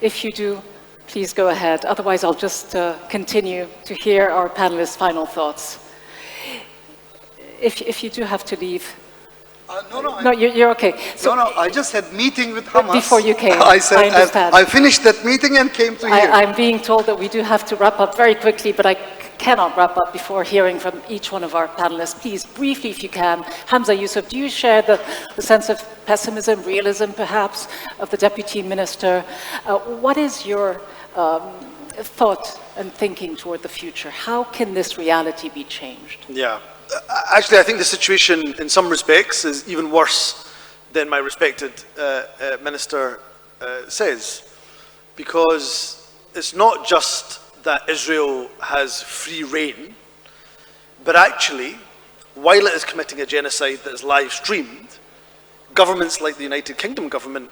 If you do, please go ahead. Otherwise, I'll just continue to hear our panelists' final thoughts. If you do have to leave. No, you're okay. So, no, I just had meeting with Hamas. Before you came, I said, I understand. I finished that meeting and came to here. I'm being told that we do have to wrap up very quickly, but I cannot wrap up before hearing from each one of our panelists. Please, briefly, if you can. Hamza Yusuf, do you share the sense of pessimism, realism, perhaps, of the Deputy Minister? What is your thought and thinking toward the future? How can this reality be changed? Yeah. Actually, I think the situation in some respects is even worse than my respected minister says, because it's not just that Israel has free reign, but actually, while it is committing a genocide that is live streamed, governments like the United Kingdom government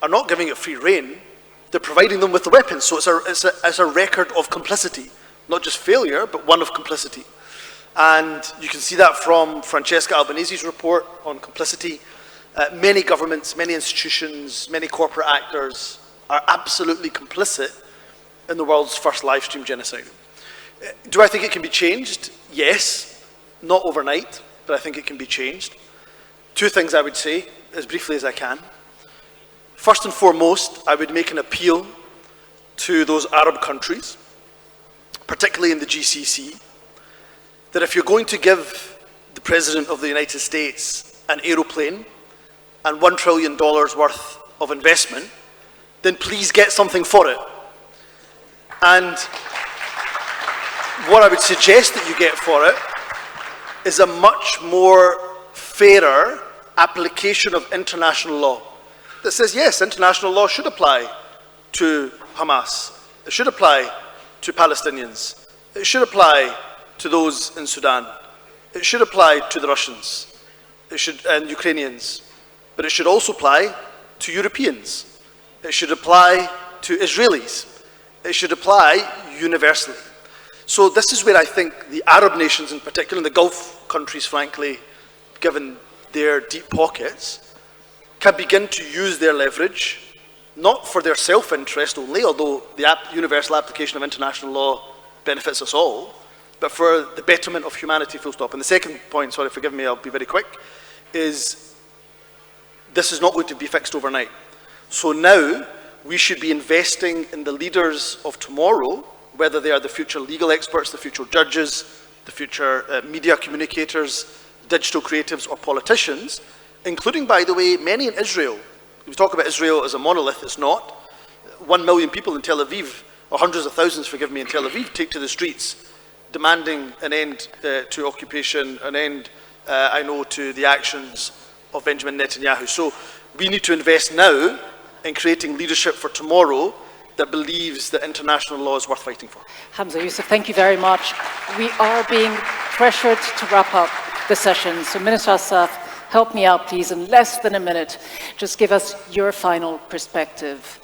are not giving it free reign, they're providing them with the weapons. So it's a record of complicity, not just failure, but one of complicity. And you can see that from Francesca Albanese's report on complicity. Many governments, many institutions, many corporate actors are absolutely complicit in the world's first live stream genocide. Do I think it can be changed? Yes, not overnight, but I think it can be changed. Two things I would say, as briefly as I can. First and foremost, I would make an appeal to those Arab countries, particularly in the GCC, that if you're going to give the President of the United States an aeroplane and $1 trillion worth of investment, then please get something for it. And what I would suggest that you get for it is a much more fairer application of international law that says, yes, international law should apply to Hamas. It should apply to Palestinians. It should apply to those in Sudan. It should apply to the Russians and Ukrainians. But it should also apply to Europeans. It should apply to Israelis. It should apply universally. So this is where I think the Arab nations in particular, and the Gulf countries, frankly, given their deep pockets, can begin to use their leverage, not for their self-interest only, although the universal application of international law benefits us all, but for the betterment of humanity, full stop. And the second point, sorry, forgive me, I'll be very quick, is this is not going to be fixed overnight. So now we should be investing in the leaders of tomorrow, whether they are the future legal experts, the future judges, the future media communicators, digital creatives, or politicians, including, by the way, many in Israel. We talk about Israel as a monolith, it's not. 1 million people in Tel Aviv, or hundreds of thousands, forgive me, in Tel Aviv, take to the streets, demanding an end to occupation, an end, I know, to the actions of Benjamin Netanyahu. So we need to invest now in creating leadership for tomorrow that believes that international law is worth fighting for. Hamza Youssef, thank you very much. We are being pressured to wrap up the session. So Minister Assert, help me out, please, in less than a minute. Just give us your final perspective.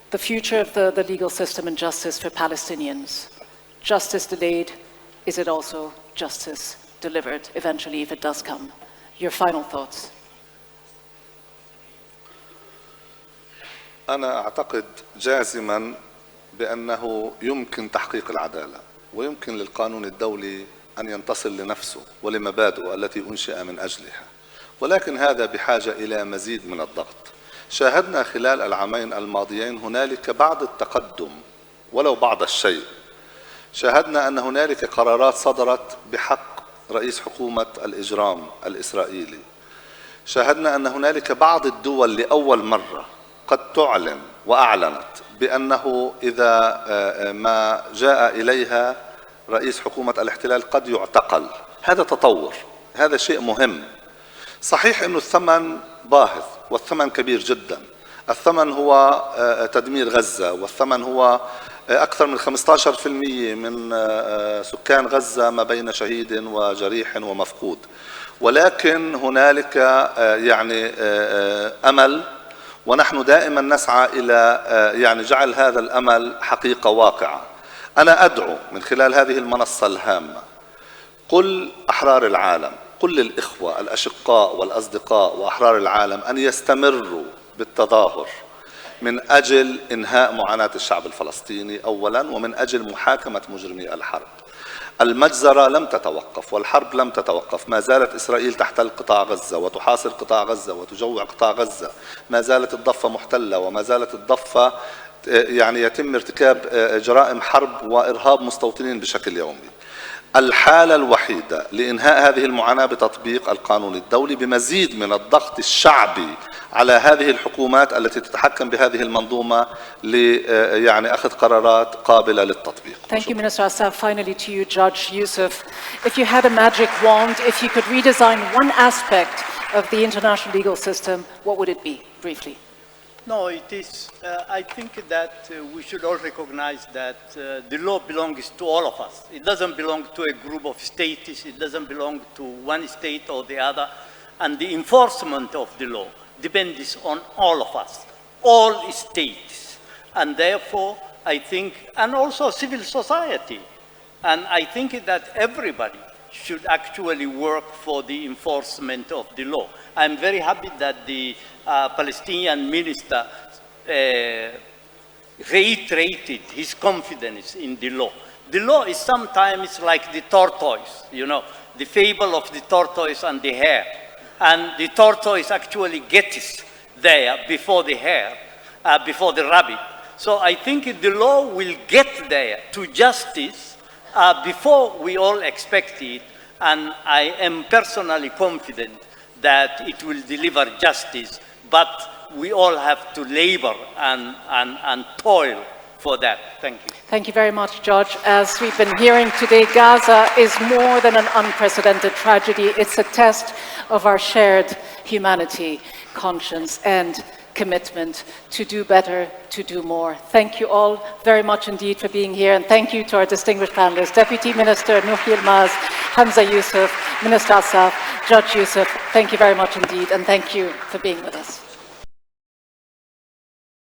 The future of the legal system and justice for Palestinians. Justice delayed, is it also justice delivered eventually if it does come? Your final thoughts. أنا أعتقد جازماً بأنه يمكن تحقيق العدالة ويمكن للقانون الدولي أن ينتصر لنفسه ولمبادئه التي أنشئ من أجلها، ولكن هذا بحاجة إلى مزيد من الضغط. شاهدنا خلال العامين الماضيين هنالك بعض التقدم ولو بعض الشيء. شاهدنا أن هنالك قرارات صدرت بحق رئيس حكومة الإجرام الإسرائيلي. شاهدنا أن هنالك بعض الدول لأول مرة قد تعلن وأعلنت بأنه إذا ما جاء إليها رئيس حكومة الاحتلال قد يعتقل. هذا تطور، هذا شيء مهم. صحيح أنه الثمن باهظ والثمن كبير جدا. الثمن هو تدمير غزة، والثمن هو أكثر من 15% من سكان غزة ما بين شهيد وجريح ومفقود. ولكن هنالك يعني أمل، ونحن دائما نسعى إلى جعل هذا الأمل حقيقة واقعة. أنا أدعو من خلال هذه المنصة الهامة كل أحرار العالم، كل الإخوة الأشقاء والأصدقاء وأحرار العالم أن يستمروا بالتظاهر من أجل إنهاء معاناة الشعب الفلسطيني أولا، ومن أجل محاكمة مجرمي الحرب. المجزرة لم تتوقف والحرب لم تتوقف. ما زالت إسرائيل تحتل قطاع غزة وتحاصر قطاع غزة وتجوع قطاع غزة. ما زالت الضفة محتلة، وما زالت الضفة يتم ارتكاب جرائم حرب وإرهاب مستوطنين بشكل يومي. الحالة الوحيدة لإنهاء هذه المعاناة بتطبيق القانون الدولي بمزيد من الضغط الشعبي على هذه الحكومات التي تتحكم بهذه المنظومة لأخذ قرارات قابلة للتطبيق. Thank you, Minister Assert. Finally to you, Judge Youssef. If you had a magic wand, if you could redesign one aspect of the international legal system, what would it be, briefly? No, it is, I think that we should all recognize that the law belongs to all of us. It doesn't belong to a group of states, it doesn't belong to one state or the other, and the enforcement of the law depends on all of us, all states, and therefore I think, and also civil society, and I think that everybody should actually work for the enforcement of the law. I'm very happy that the Palestinian minister reiterated his confidence in the law. The law is sometimes like the tortoise, the fable of the tortoise and the hare. And the tortoise actually gets there before the hare, before the rabbit. So I think the law will get there to justice before we all expect it, and I am personally confident that it will deliver justice, but we all have to labor and toil for that. Thank you. Thank you very much, Judge. As we've been hearing today, Gaza is more than an unprecedented tragedy. It's a test of our shared humanity, conscience, and commitment to do better, to do more. Thank you all very much indeed for being here, and thank you to our distinguished panelists, Deputy Minister Nuh Yilmaz, Hamza Yusuf, Minister Asaf, Judge Yusuf. Thank you very much indeed, and thank you for being with us.